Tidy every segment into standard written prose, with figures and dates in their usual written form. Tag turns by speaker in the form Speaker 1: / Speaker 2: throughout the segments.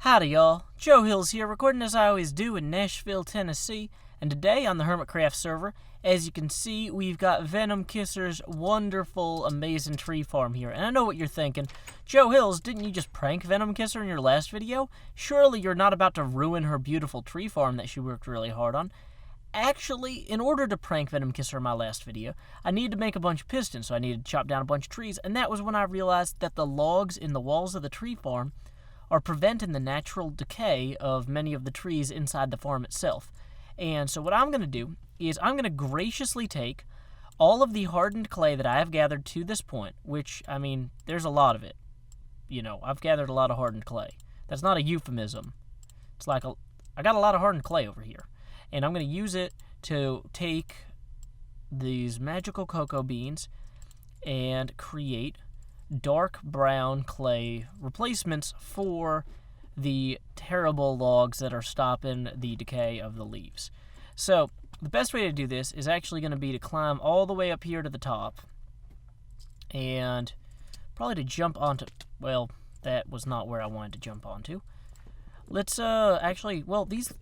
Speaker 1: Howdy y'all, Joe Hills here, recording as I always do in Nashville, Tennessee, and today on the Hermitcraft server, as you can see, we've got Venom Kisser's wonderful, amazing tree farm here. And I know what you're thinking, Joe Hills, didn't you just prank Venom Kisser in your last video? Surely you're not about to ruin her beautiful tree farm that she worked really hard on. Actually, in order to prank Venom Kisser in my last video, I needed to make a bunch of pistons, so I needed to chop down a bunch of trees, and that was when I realized that the logs in the walls of the tree farm are preventing the natural decay of many of the trees inside the farm itself. And so what I'm going to do is I'm going to graciously take all of the hardened clay that I have gathered to this point, which, I mean, there's a lot of it. You know, I've gathered a lot of hardened clay. That's not a euphemism. It's like I got a lot of hardened clay over here. And I'm going to use it to take these magical cocoa beans and create dark brown clay replacements for the terrible logs that are stopping the decay of the leaves. So the best way to do this is actually going to be to climb all the way up here to the top and probably to jump onto, well, that was not where I wanted to jump onto. Let's actually, well, these,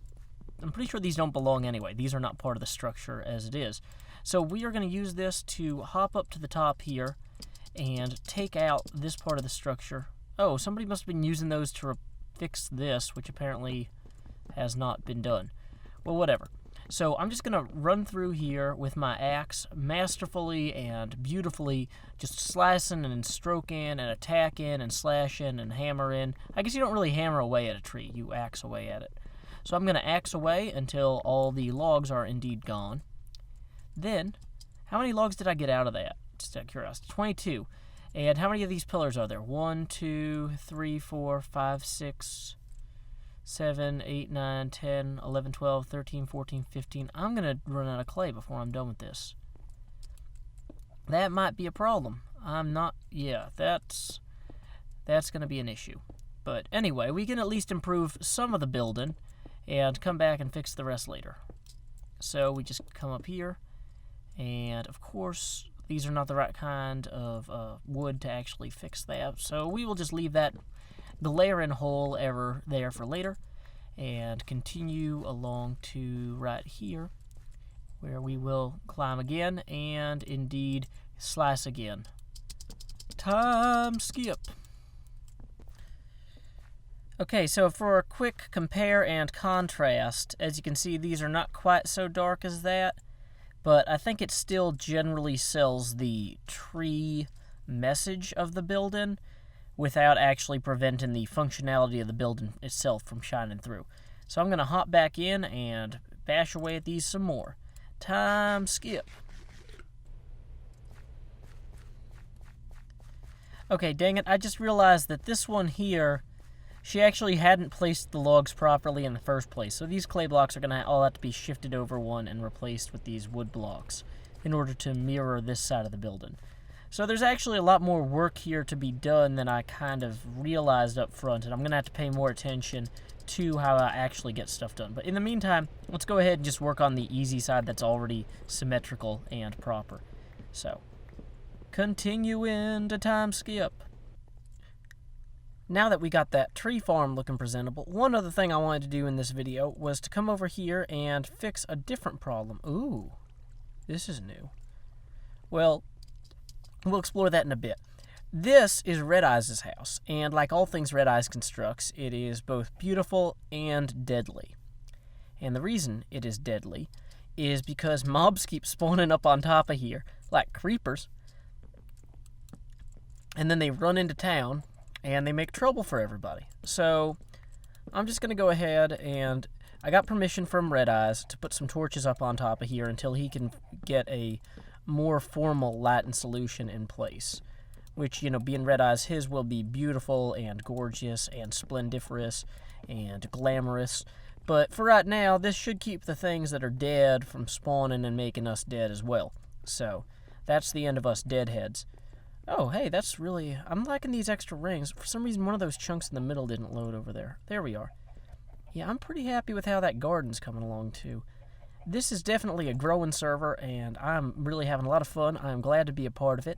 Speaker 1: I'm pretty sure these don't belong anyway. These are not part of the structure as it is. So we are going to use this to hop up to the top here and take out this part of the structure. Oh, somebody must have been using those to fix this, which apparently has not been done. Well, whatever. So I'm just going to run through here with my axe masterfully and beautifully, just slicing and stroking and attacking and slashing and hammering. I guess you don't really hammer away at a tree, you axe away at it. So I'm going to axe away until all the logs are indeed gone. Then, how many logs did I get out of that? Just out of curiosity. 22. And how many of these pillars are there? 1, 2, 3, 4, 5, 6, 7, 8, 9, 10, 11, 12, 13, 14, 15. I'm going to run out of clay before I'm done with this. That might be a problem. I'm not, yeah, that's going to be an issue. But anyway, we can at least improve some of the building and come back and fix the rest later. So we just come up here, and of course, these are not the right kind of wood to actually fix that, so we will just leave that glaring hole ever there for later, and continue along to right here, where we will climb again, and indeed slice again. Time skip. Okay, so for a quick compare and contrast, as you can see, these are not quite so dark as that, but I think it still generally sells the tree message of the building without actually preventing the functionality of the building itself from shining through. So I'm going to hop back in and bash away at these some more. Time skip. Okay, dang it, I just realized that this one here, she actually hadn't placed the logs properly in the first place, so these clay blocks are going to all have to be shifted over one and replaced with these wood blocks in order to mirror this side of the building. So there's actually a lot more work here to be done than I kind of realized up front, and I'm going to have to pay more attention to how I actually get stuff done. But in the meantime, let's go ahead and just work on the easy side that's already symmetrical and proper. So, continuing to time skip. Now that we got that tree farm looking presentable, one other thing I wanted to do in this video was to come over here and fix a different problem. Ooh, this is new. Well, we'll explore that in a bit. This is Red Eyes' house, and like all things Red Eyes constructs, it is both beautiful and deadly. And the reason it is deadly is because mobs keep spawning up on top of here, like creepers, and then they run into town, and they make trouble for everybody. So I'm just going to go ahead and I got permission from Red Eyes to put some torches up on top of here until he can get a more formal lighting solution in place. Which, you know, being Red Eyes, his will be beautiful and gorgeous and splendiferous and glamorous. But for right now, this should keep the things that are dead from spawning and making us dead as well. So that's the end of us deadheads. Oh, hey, that's really, I'm liking these extra rings. For some reason, one of those chunks in the middle didn't load over there. There we are. Yeah, I'm pretty happy with how that garden's coming along, too. This is definitely a growing server, and I'm really having a lot of fun. I'm glad to be a part of it,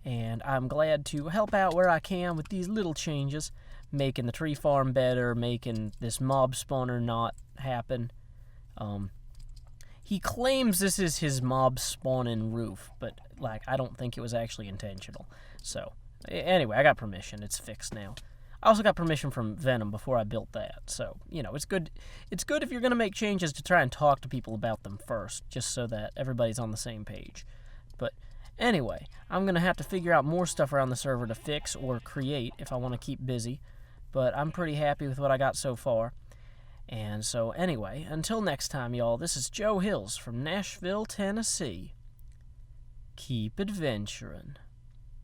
Speaker 1: and I'm glad to help out where I can with these little changes. making the tree farm better, making this mob spawner not happen. He claims this is his mob spawning roof, but like I don't think it was actually intentional. So anyway, I got permission. It's fixed now. I also got permission from Venom before I built that. So, you know, it's good. It's good if you're going to make changes to try and talk to people about them first, just so that everybody's on the same page. But anyway, I'm going to have to figure out more stuff around the server to fix or create if I want to keep busy. But I'm pretty happy with what I got so far. And so anyway, until next time, y'all, this is Joe Hills from Nashville, Tennessee. Keep adventuring.